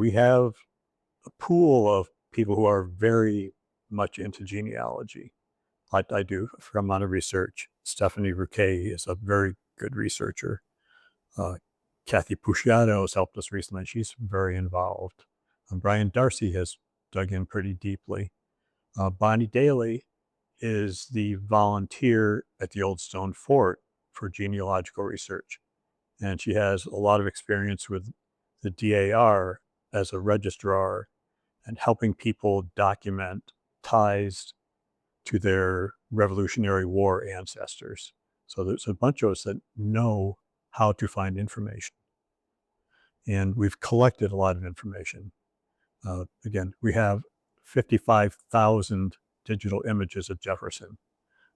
we have a pool of people who are very much into genealogy. I do a fair amount of research. Stephanie Rouquet is a very good researcher. Uh, Kathy Pusciano has helped us recently. She's very involved. Brian Darcy has dug in pretty deeply. Bonnie Daly is the volunteer at the Old Stone Fort for genealogical research. And she has a lot of experience with the DAR as a registrar and helping people document ties to their Revolutionary War ancestors. So there's a bunch of us that know how to find information. And we've collected a lot of information. Again, we have 55,000 digital images of Jefferson,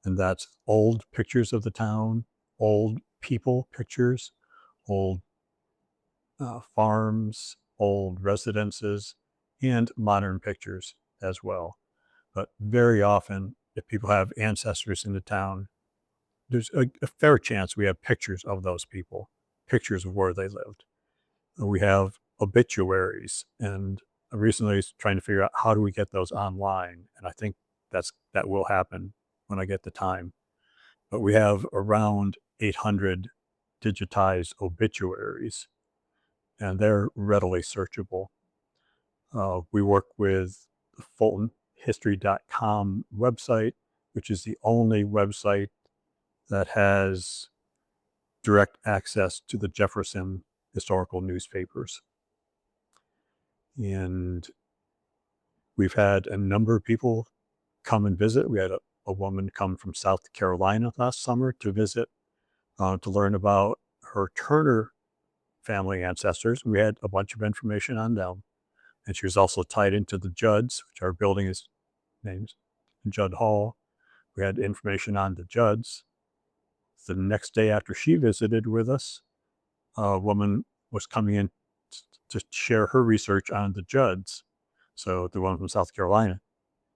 and that's old pictures of the town, old people pictures, old farms, old residences, and modern pictures as well. But very often, if people have ancestors in the town, there's a fair chance we have pictures of those people, pictures of where they lived. We have obituaries, and I recently was trying to figure out how do we get those online, and I think that will happen when I get the time. But we have around 800 digitized obituaries, and they're readily searchable. We work with the FultonHistory.com website, which is the only website that has direct access to the Jefferson historical newspapers. And we've had a number of people come and visit. We had a woman come from South Carolina last summer to visit, to learn about her Turner family ancestors. We had a bunch of information on them. And she was also tied into the Judds, which our building is named Judd Hall. We had information on the Judds. The next day after she visited with us, a woman was coming in to share her research on the Judds. So the woman from South Carolina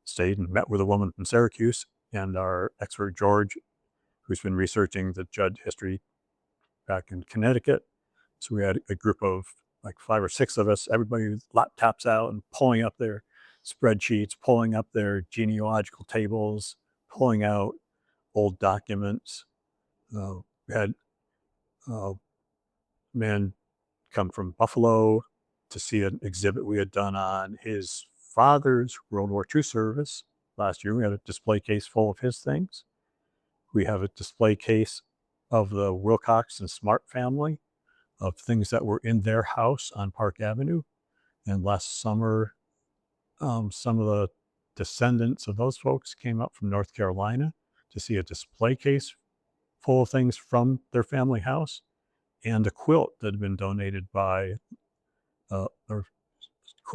stayed and met with a woman from Syracuse, and our expert George, who's been researching the Judd history back in Connecticut. So we had a group of like 5 or 6 of us, everybody with laptops out and pulling up their spreadsheets, pulling up their genealogical tables, pulling out old documents. We had a man come from Buffalo to see an exhibit we had done on his father's World War II service. Last year, we had a display case full of his things. We have a display case of the Wilcox and Smart family, of things that were in their house on Park Avenue. And last summer, some of the descendants of those folks came up from North Carolina to see a display case full of things from their family house and a quilt that had been donated by, or